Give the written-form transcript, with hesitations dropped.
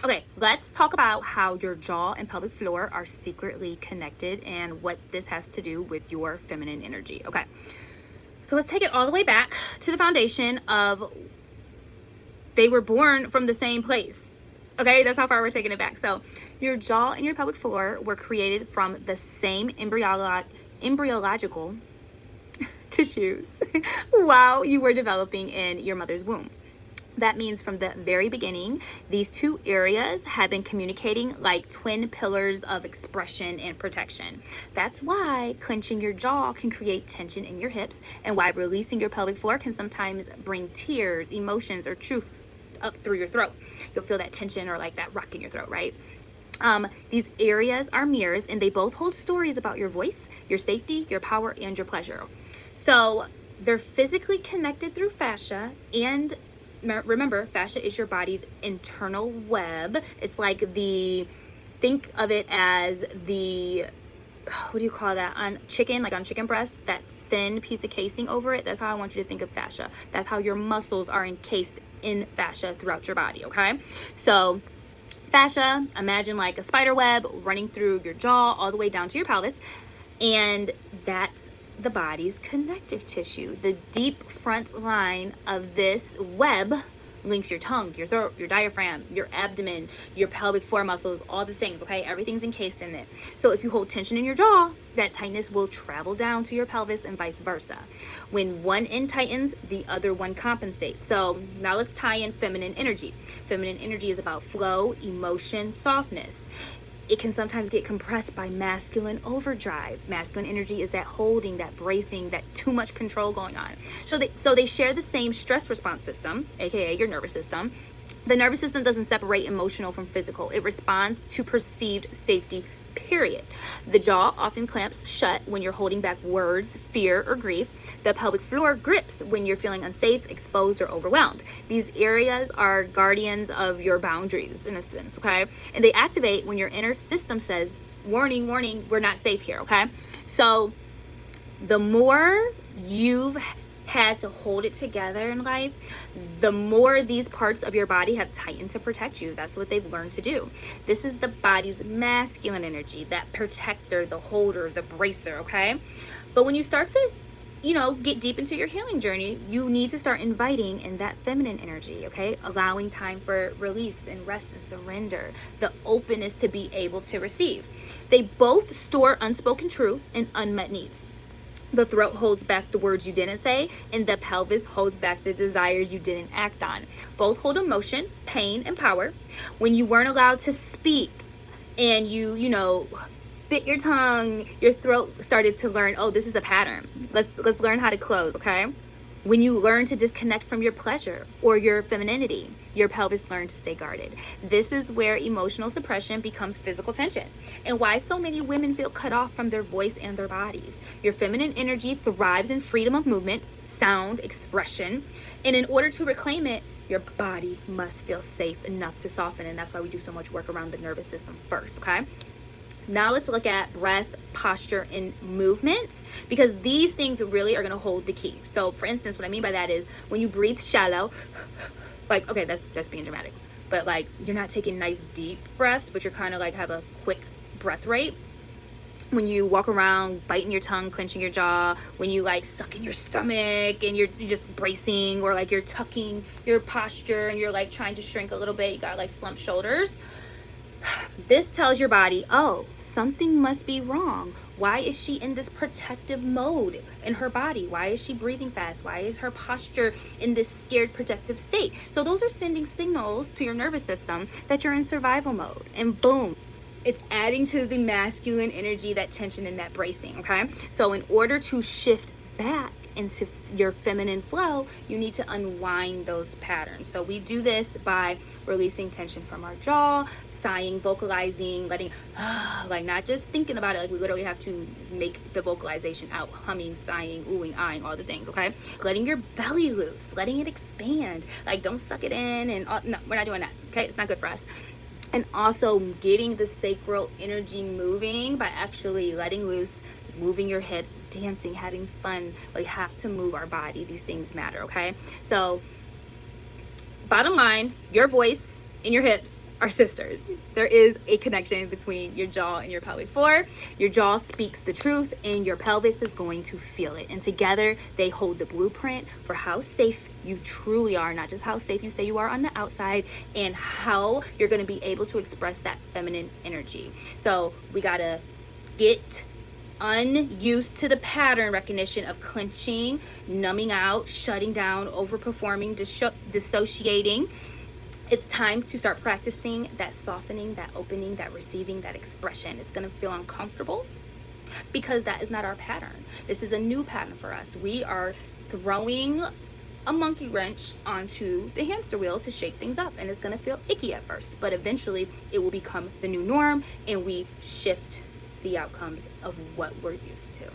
Okay, let's talk about how your jaw and pelvic floor are secretly connected and what this has to do with your feminine energy. Okay, so let's take it all the way back to the foundation of they were born from the same place. Okay, that's how far we're taking it back. So your jaw and your pelvic floor were created from the same embryological tissues while you were developing in your mother's womb. That means from the very beginning, these two areas have been communicating like twin pillars of expression and protection. That's why clenching your jaw can create tension in your hips, and why releasing your pelvic floor can sometimes bring tears, emotions, or truth up through your throat. You'll feel that tension or like that rock in your throat, right? These areas are mirrors, and they both hold stories about your voice, your safety, your power, and your pleasure. So they're physically connected through fascia, and remember, fascia is your body's internal web. It's like think of it as the, what do you call that, on chicken, like on chicken breast, that thin piece of casing over it. That's how I want you to think of fascia. That's how your muscles are encased in fascia throughout your body, okay? So fascia, imagine like a spider web running through your jaw all the way down to your pelvis, and that's the body's connective tissue. The deep front line of this web links your tongue, your throat, your diaphragm, your abdomen, your pelvic floor muscles, all the things, okay? Everything's encased in it. So if you hold tension in your jaw, that tightness will travel down to your pelvis and vice versa. When one end tightens, the other one compensates. So now let's tie in feminine energy. Feminine energy is about flow, emotion, softness. It can sometimes get compressed by masculine overdrive. Masculine energy is that holding, that bracing, that too much control going on. So they share the same stress response system, aka your nervous system. The nervous system doesn't separate emotional from physical. It responds to perceived safety, period. The jaw often clamps shut when you're holding back words, fear, or grief. The pelvic floor grips when you're feeling unsafe, exposed, or overwhelmed. These areas are guardians of your boundaries, in a sense, okay? And they activate when your inner system says, warning, warning, we're not safe here, okay? So the more you've had to hold it together in life, the more these parts of your body have tightened to protect you. That's what they've learned to do. This is the body's masculine energy, that protector, the holder, the bracer, okay? But when you start to, get deep into your healing journey, you need to start inviting in that feminine energy, okay? Allowing time for release and rest and surrender, the openness to be able to receive. They both store unspoken truth and unmet needs. The throat holds back the words you didn't say, and the pelvis holds back the desires you didn't act on. Both hold emotion, pain, and power. When you weren't allowed to speak and you bit your tongue, your throat started to learn, oh, this is a pattern. Let's learn how to close, okay? When you learn to disconnect from your pleasure or your femininity, your pelvis learns to stay guarded. This is where emotional suppression becomes physical tension, and why so many women feel cut off from their voice and their bodies. Your feminine energy thrives in freedom of movement, sound, expression, and in order to reclaim it, your body must feel safe enough to soften, and that's why we do so much work around the nervous system first, okay? Now let's look at breath, posture, and movement, because these things really are going to hold the key. So for instance, what I mean by that is when you breathe shallow, like, okay, that's being dramatic, but like you're not taking nice deep breaths, but you're kind of like have a quick breath rate. When you walk around biting your tongue, clenching your jaw, when you like suck in your stomach and you're just bracing, or like you're tucking your posture and you're like trying to shrink a little bit, you got like slumped shoulders. This tells your body, oh, something must be wrong. Why is she in this protective mode in her body? Why is she breathing fast? Why is her posture in this scared protective state? So those are sending signals to your nervous system that you're in survival mode. And boom, it's adding to the masculine energy, that tension and that bracing, okay? So in order to shift back into your feminine flow, you need to unwind those patterns. So we do this by releasing tension from our jaw, sighing, vocalizing, letting, like not just thinking about it, like we literally have to make the vocalization out, humming, sighing, oohing, eyeing, all the things, okay? Letting your belly loose, letting it expand, like don't suck it in, and no, we're not doing that, okay? It's not good for us. And also getting the sacral energy moving by actually letting loose, moving your hips, dancing, having fun. We have to move our body. These things matter, okay? So bottom line, your voice and your hips are sisters. There is a connection between your jaw and your pelvic floor. Your jaw speaks the truth and your pelvis is going to feel it. And together they hold the blueprint for how safe you truly are, not just how safe you say you are on the outside, and how you're going to be able to express that feminine energy. So we got to get unused to the pattern recognition of clenching, numbing out, shutting down, overperforming, dissociating. It's time to start practicing that softening, that opening, that receiving, that expression. It's going to feel uncomfortable because that is not our pattern. This is a new pattern for us. We are throwing a monkey wrench onto the hamster wheel to shake things up, and it's going to feel icky at first, but eventually it will become the new norm and we shift the outcomes of what we're used to.